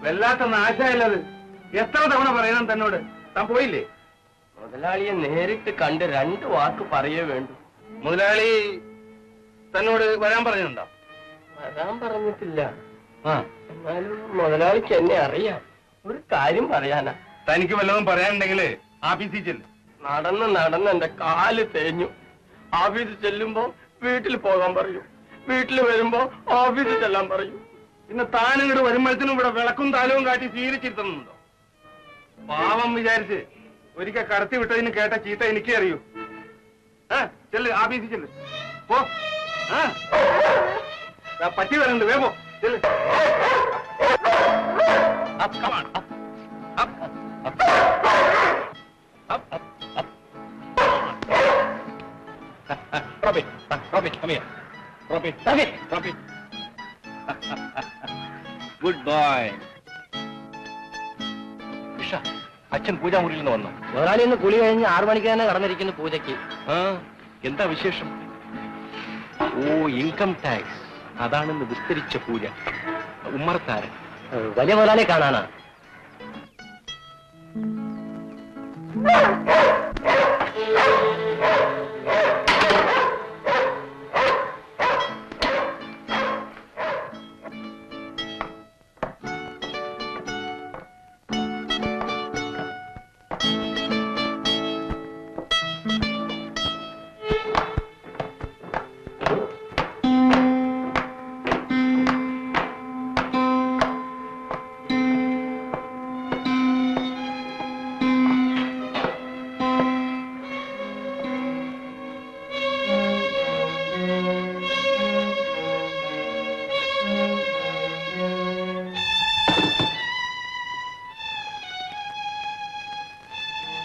വല്ലാത്ത നാശായല്ലത്. എത്ര തവണ പറയണം തന്നോട്? താൻ പോയില്ലേ? മുതലാളിയെ നേരിട്ട് കണ്ട് 2 വാക്ക് പറയേ വേണ്ടു. മുതലാളി തന്നോട് വരാൻ പറഞ്ഞിട്ടുണ്ടോ? വരാൻ പറഞ്ഞിട്ടില്ല. എന്നാലും മുതലാളിക്ക് എന്നെ അറിയാം. ഒരു കാര്യം പറയാനാ. തനിക്ക് വല്ലതും പറയാനുണ്ടെങ്കിൽ ആഫീസിൽ ചെല്ല്. നടന്ന് എന്റെ കാല് തേഞ്ഞു. ഓഫീസിൽ ചെല്ലുമ്പോ വീട്ടിൽ പോകാൻ പറയും, വീട്ടിൽ വരുമ്പോ ഓഫീസിൽ ചെല്ലാൻ പറയും. പിന്നെ താൻ ഇങ്ങോട്ട് വരുമ്പോഴത്തേനും ഇവിടെ വിളക്കും താലവും കാട്ടി സ്വീകരിച്ചിരുത്തുന്നുണ്ടോ? പാവം വിചാരിച്ച് ഒരിക്കൽ കടത്തി വിട്ടതിന് കേട്ട ചീത്ത എനിക്കേ അറിയൂ. ചെല്ല്, ആഫീസിൽ ചെല്ല്. പോ. പറ്റി വരുന്നുണ്ട്, വേഗം പോ. ചെല്ല്. Good boy. അച്ഛൻ പൂജാമുറിയിൽ നിന്ന് വന്നു. മുതലാളി ഇന്ന് കുളി കഴിഞ്ഞ് 6 മണിക്ക് തന്നെ കടന്നിരിക്കുന്നു പൂജയ്ക്ക്. എന്താ വിശേഷം? ഓ, ഇൻകം ടാക്സ്. അതാണെന്ന് വിസ്തരിച്ച പൂജ. ഉമ്മറത്താരൻ വലിയ മുതലാളിയെ കാണാനാ.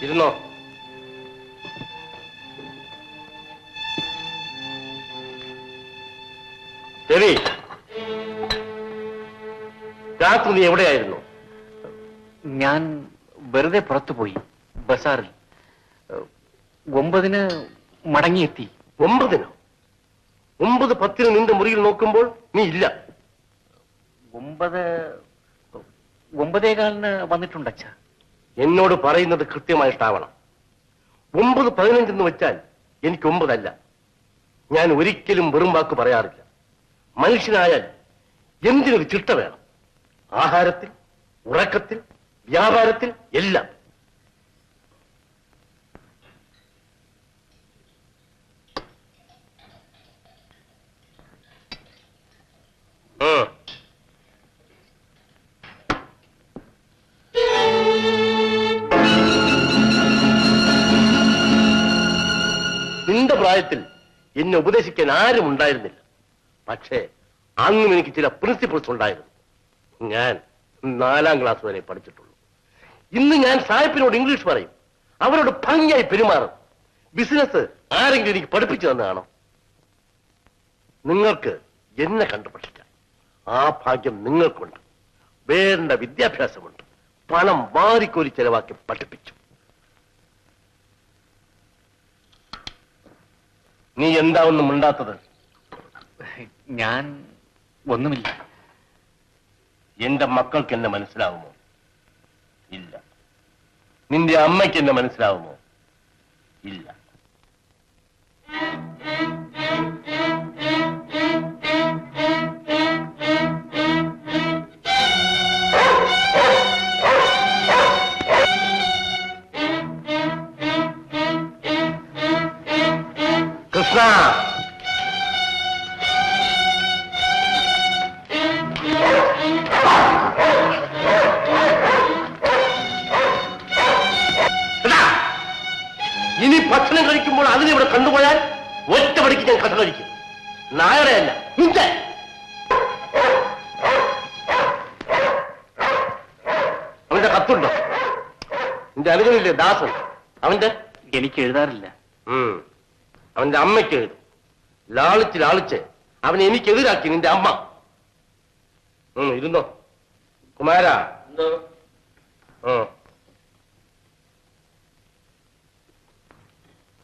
ഇരുന്നോ. ശരി, രാത്രി നീ എവിടെയായിരുന്നു? ഞാൻ വെറുതെ പുറത്തുപോയി, ബസാറിൽ. 9-ന് മടങ്ങിയെത്തി. 9-നോ? 9:10 നിന്റെ മുറിയിൽ നോക്കുമ്പോൾ നീ ഇല്ല. 9:15 വന്നിട്ടുണ്ട് അച്ഛാ. എന്നോട് പറയുന്നത് കൃത്യമായിട്ടാവണം. 9:15 വെച്ചാൽ എനിക്ക് 9 അല്ല. ഞാൻ ഒരിക്കലും വെറും വാക്ക് പറയാറില്ല. മനുഷ്യനായാൽ എന്തിനൊരു ചിട്ട വേണം. ആഹാരത്തിൽ, ഉറക്കത്തിൽ, വ്യാപാരത്തിൽ, എല്ലാം. നിന്റെ പ്രായത്തിൽ എന്നെ ഉപദേശിക്കാൻ ആരും ഉണ്ടായിരുന്നില്ല. പക്ഷേ അന്നും എനിക്ക് ചില പ്രിൻസിപ്പിൾസ് ഉണ്ടായിരുന്നു. ഞാൻ 4ാം ക്ലാസ് വരെ പഠിച്ചിട്ടുള്ളൂ. ഇന്ന് ഞാൻ സാഹിബിനോട് ഇംഗ്ലീഷ് പറയും, അവരോട് ഭംഗിയായി പെരുമാറും. ബിസിനസ് ആരെങ്കിലും എനിക്ക് പഠിപ്പിച്ചു തന്നതാണോ? നിങ്ങൾക്ക് എന്നെ കണ്ടുപഠിക്കാം. ആ ഭാഗ്യം നിങ്ങൾക്കുണ്ട്. വേണ്ട വിദ്യാഭ്യാസമുണ്ട്. പണം വാരിക്കോരി ചെലവാക്കി പഠിപ്പിച്ചു. നീ എന്താ ഒന്നും മിണ്ടാത്തത്? ഞാൻ ഒന്നുമില്ല. എന്റെ മക്കൾക്ക് എന്നെ മനസ്സിലാവുമോ? ഇല്ല. നിന്റെ അമ്മയ്ക്ക് എന്നെ മനസ്സിലാവുമോ? ഇല്ല. കൃഷ്ണ, ഇനി ഭക്ഷണം കഴിക്കുമ്പോൾ അതിനിവിടെ കണ്ടുപോയാൽ ഒറ്റപടിക്ക് ഞാൻ കഥ കഴിക്കും. നായരെയല്ല, നിന്റെ. അവന്റെ കത്തുണ്ടോ? നിന്റെ അനുജനില്ലേ ദാസൻ, അവന്റെ? എനിക്ക് എഴുതാറില്ല. അവന്റെ അമ്മയ്ക്ക് എഴുതും. ലാളിച്ച് ലാളിച്ച് അവനെ എനിക്കെതിരാക്കി നിന്റെ അമ്മ. ഇരുന്നോ കുമാര.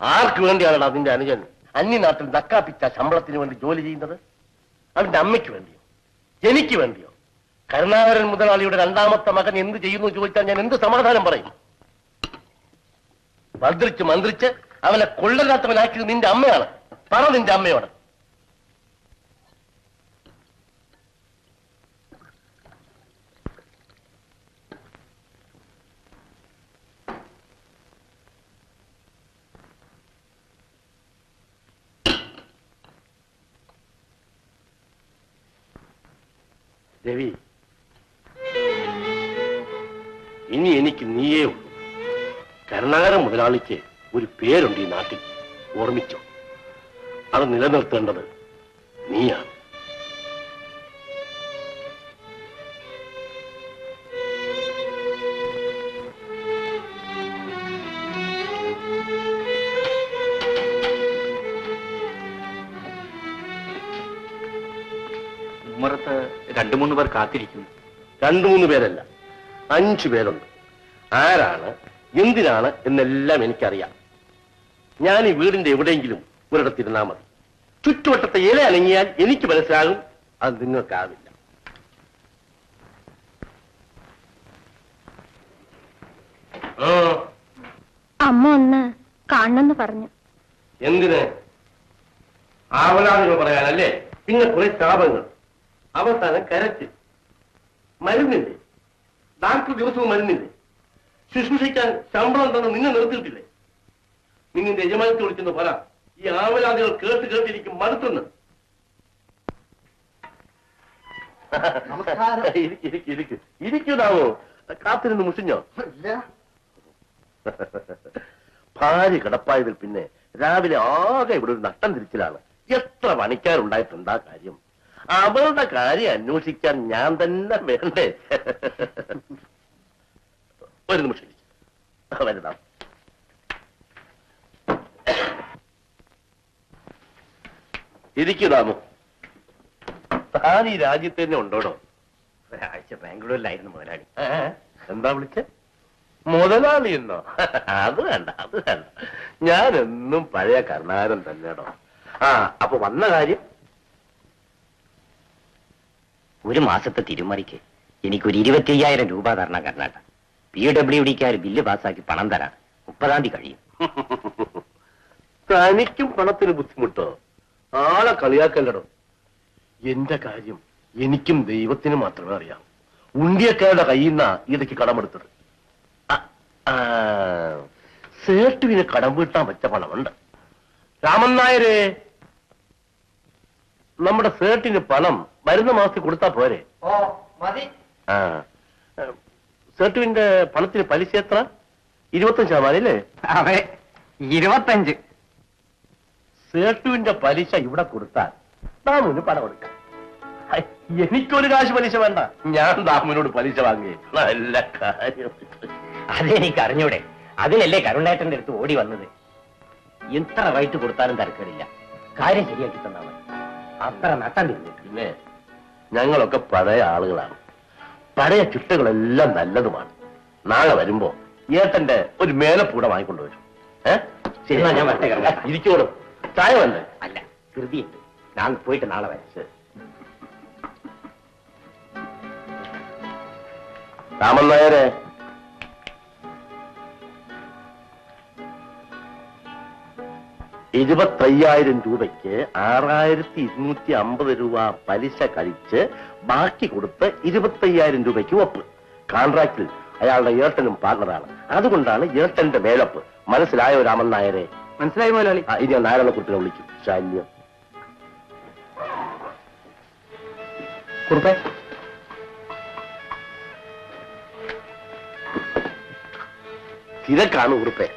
ആർക്ക് വേണ്ടിയാണോ അതിന്റെ അനുജൻ അന്യനാട്ടിൽ നക്കാപ്പിച്ച ശമ്പളത്തിന് വേണ്ടി ജോലി ചെയ്യുന്നത്? അവന്റെ അമ്മയ്ക്ക് വേണ്ടിയോ? എനിക്ക് വേണ്ടിയോ? കരുണാകരൻ മുതലാളിയുടെ രണ്ടാമത്തെ മകൻ എന്ത് ചെയ്യുന്നു ചോദിച്ചാൽ ഞാൻ എന്ത് സമാധാനം പറയും? മന്ത്രിച്ച് മന്ത്രിച്ച് അവനെ കൊള്ളരാത്തവനാക്കിയത് നിന്റെ അമ്മയാണ്. പറ നിന്റെ അമ്മയോട്. രവി, ഇനി എനിക്ക് നീയേ ഉള്ളൂ. കരുണാകരൻ മുതലാളിക്ക് ഒരു പേരുണ്ട് ഈ നാട്ടിൽ, ഓർമ്മിച്ചോ? അത് നിലനിർത്തേണ്ടത് നീയാണ്. ഉമ്മറത്ത് 2-3 പേർ കാത്തിരിക്കുന്നു. 2-3 പേരല്ല, 5 പേരുണ്ട്. ആരാണ്, എന്തിനാണ് എന്നെല്ലാം എനിക്കറിയാം. ഞാൻ ഈ വീടിന്റെ എവിടെയെങ്കിലും ഒരിടത്തിരുന്നാൽ മതി. ചുറ്റുവട്ടത്തെ ഇല അനങ്ങിയാൽ എനിക്ക് മനസ്സിലാകും, അത് നിങ്ങൾക്കാവില്ല. അമ്മ ഒന്ന് കാണണമെന്ന് പറഞ്ഞു. എന്തിന്? ആവലാദികൾ പറയാനല്ലേ? പിന്നെ കുറെ ശാപങ്ങൾ, അവസാനം കരച്ചിൽ. മരുന്നില്ലേ? ഡാക്ടർ ദിവസവും മരുന്നില്ലേ? ശുശ്രൂഷിക്കാൻ ശമ്പളം തന്നെ നിന്നെ നിർത്തിയിട്ടില്ലേ? നിന്റെ യജമാനത്തെ വിളിച്ചെന്ന് പറ, ഈ ആവലാദികൾ കേട്ട് കേട്ടിരിക്കും മടുത്തുന്ന്. ഇരിക്കൂതാവോ? കാത്തിരുന്ന് മുഷിഞ്ഞോ? ഭാര്യ കിടപ്പായതിൽ പിന്നെ രാവിലെ ആകെ ഇവിടെ ഒരു നട്ടം തിരിച്ചിലാണ്. എത്ര പണിക്കാരുണ്ടായിട്ടുണ്ടാ കാര്യം? അവളുടെ കാര്യം അന്വേഷിക്കാൻ ഞാൻ തന്നെ വേണ്ടേ? ഒരു നിമിഷം വരുതാം. ഇരിക്കുതാമോ? താൻ ഈ രാജ്യത്ത് തന്നെ ഉണ്ടോടോ? ഒരാഴ്ച ബാംഗ്ലൂരിലായിരുന്നു മുതലാളി. എന്താ വിളിച്ചേ? മുതലാളി എന്നോ? അത് വേണ്ട, അത് വേണ്ട. ഞാൻ എന്നും പഴയ കരുണാകരൻ തന്നെയാണോ. അപ്പൊ വന്ന കാര്യം? ഒരു മാസത്തെ തിരുമറിക്ക് എനിക്കൊരു 25,000 രൂപ തരണം കർണാടക. PWDക്കാർ ബില്ല് പാസ്സാക്കി പണം തരാൻ 30-ാം തീയതി കഴിയും. തനിക്കും പണത്തിന് ബുദ്ധിമുട്ടോ? ആളെ കളിയാക്കല്ലടോ. എന്റെ കാര്യം എനിക്കും ദൈവത്തിന് മാത്രമേ അറിയാം. ഉണ്ടിയക്കാരുടെ കയ്യിൽ നിന്നാ ഇടയ്ക്ക് കടമെടുത്തത്. സേട്ടുവിന് കടം വീട്ടാൻ വെച്ച പണമുണ്ട്. രാമൻ നായരെ, നമ്മുടെ സേട്ടിന് പണം വരുന്ന മാസത്തിൽ കൊടുത്താ പോരെ? സേട്ടുവിന്റെ പണത്തിന് പലിശ എത്ര? 25% അല്ലേ? അതെ, 25. സേട്ടുവിന്റെ പലിശ ഇവിടെ കൊടുത്താൽ ദാമുവിന് പണം കൊടുക്കാം. എനിക്കൊരു കാശ് പലിശ വേണ്ട, ഞാൻ ദാമുവിനോട് പലിശ വാങ്ങി. നല്ല കാര്യം. അതെനിക്ക് അറിഞ്ഞൂടെ? അതിനല്ലേ കരുണേട്ടന്റെ അടുത്ത് ഓടി വന്നത്. എത്ര റേറ്റ് കൊടുത്താലും തരക്കേടില്ല, കാര്യം ശരിയാക്കി തന്നാ മതി. അത്ര നട്ടം തിരിഞ്ഞു. പിന്നെ ഞങ്ങളൊക്കെ പഴയ ആളുകളാണ്. പഴയ ചുറ്റുകളെല്ലാം നല്ലതുമാണ്. നാളെ വരുമ്പോ ഏട്ടന്റെ ഒരു മേലപ്പൂട വാങ്ങിക്കൊണ്ടുവരും. ശരി, ഞാൻ വരട്ടെ കരുണേട്ട. ഇരിക്കോളും. ചായ വന്നേ? അല്ല, ധൃതിയുണ്ട്. ഞാൻ പോയിട്ട് നാളെ വരാം. ശരി. രാമൻ നായരെ, 25,000 രൂപയ്ക്ക് 6,250 രൂപ പലിശ കഴിച്ച് ബാക്കി കൊടുത്ത് 25,000 രൂപയ്ക്ക് ഒപ്പ്. കോൺട്രാക്റ്റിൽ അയാളുടെ ഏട്ടനും പാർട്ണറാണ്. അതുകൊണ്ടാണ് ഏട്ടന്റെ മേലപ്പ്. മനസ്സിലായോ രാമൻ നായരെ? മനസ്സിലായി മുതലാളി. ഇനി ഞാൻ നാരായണ കുട്ടിനെ വിളിക്കും. ശല്യം. കുറുപ്പേ, തിരക്കാണ് ഉറുപ്പേ.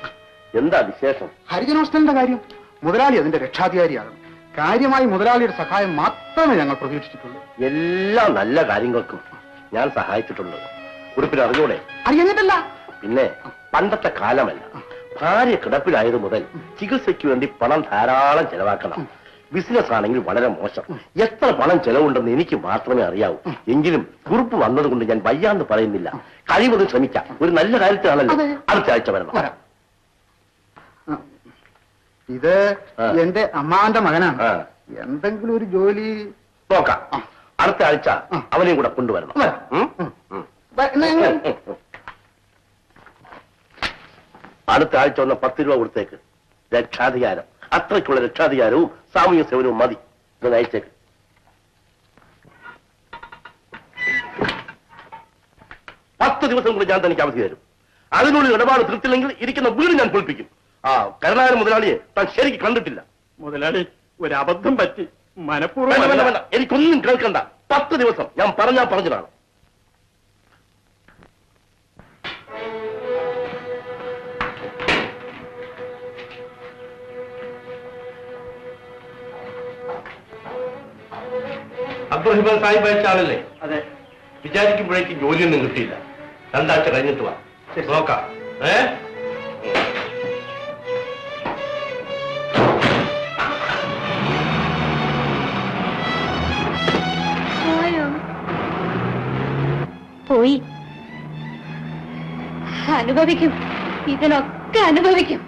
എന്താ വിശേഷം? ഹരിജൻ ഹോസ്റ്റലിന്റെ കാര്യം മുതലാളി അതിന്റെ രക്ഷാധികാരിയാകും. കാര്യമായി മുതലാളിയുടെ സഹായം മാത്രമേ ഞങ്ങൾ പ്രതീക്ഷിച്ചിട്ടുള്ളൂ. എല്ലാ നല്ല കാര്യങ്ങൾക്കും ഞാൻ സഹായിച്ചിട്ടുണ്ട്. ഉറുപ്പിന് അറിഞ്ഞൂടെ? അറിയുന്നിട്ടല്ല. പിന്നെ പണ്ടത്തെ കാലമല്ല. ഭാര്യ കിടപ്പിലായത് മുതൽ ചികിത്സയ്ക്ക് വേണ്ടി പണം ധാരാളം ചെലവാക്കണം. ബിസിനസ് ആണെങ്കിൽ വളരെ മോശം. എത്ര പണം ചെലവുണ്ടെന്ന് എനിക്ക് മാത്രമേ അറിയാവൂ. എങ്കിലും കുറിപ്പ് വന്നതുകൊണ്ട് ഞാൻ വയ്യാന്ന് പറയുന്നില്ല. കഴിവതും ശ്രമിക്കാം. ഒരു നല്ല കാര്യത്തിലാണല്ലോ. അടുത്ത ആഴ്ച വരണം. ഇത് എന്റെ അമ്മാവന്റെ മകനാണ്. എന്തെങ്കിലും ഒരു ജോലി നോക്കാം. അടുത്ത ആഴ്ച അവനെയും കൂടെ കൊണ്ടുവരണം. അടുത്ത ആഴ്ച ഒന്ന് 10 രൂപ കൊടുത്തേക്ക്. രക്ഷാധികാരം, അത്രയ്ക്കുള്ള രക്ഷാധികാരവും സാമൂഹ്യ സേവനവും മതി. ഇതൊന്ന് അയച്ചേക്ക്. ദിവസം കൂടി ഞാൻ തനിക്ക് അവധി തരും. അതിനുള്ളിൽ ഇടപാട് തീർത്തില്ലെങ്കിൽ ഇരിക്കുന്ന വീട് ഞാൻ പൊളിപ്പിക്കും. ആ കരുണാകരൻ മുതലാളിയെ താൻ ശരിക്ക് കണ്ടിട്ടില്ല. മുതലാളി, ഒരു അബദ്ധം പറ്റി, മനഃപൂർവ്വം. എനിക്കൊന്നും കേൾക്കണ്ട. 10 ദിവസം ഞാൻ പറഞ്ഞതാണ്. അബ്ദുറഹിമാൻ സാഹിബ് അയച്ച ആളല്ലേ? അതെ. വിചാരിക്കുമ്പോഴേക്കും ജോലിയൊന്നും കിട്ടിയില്ല. 2 ആഴ്ച കഴിഞ്ഞിട്ട് വാ, നോക്കാം. പോയി അനുഭവിക്കും, ഇതിനൊക്കെ അനുഭവിക്കും.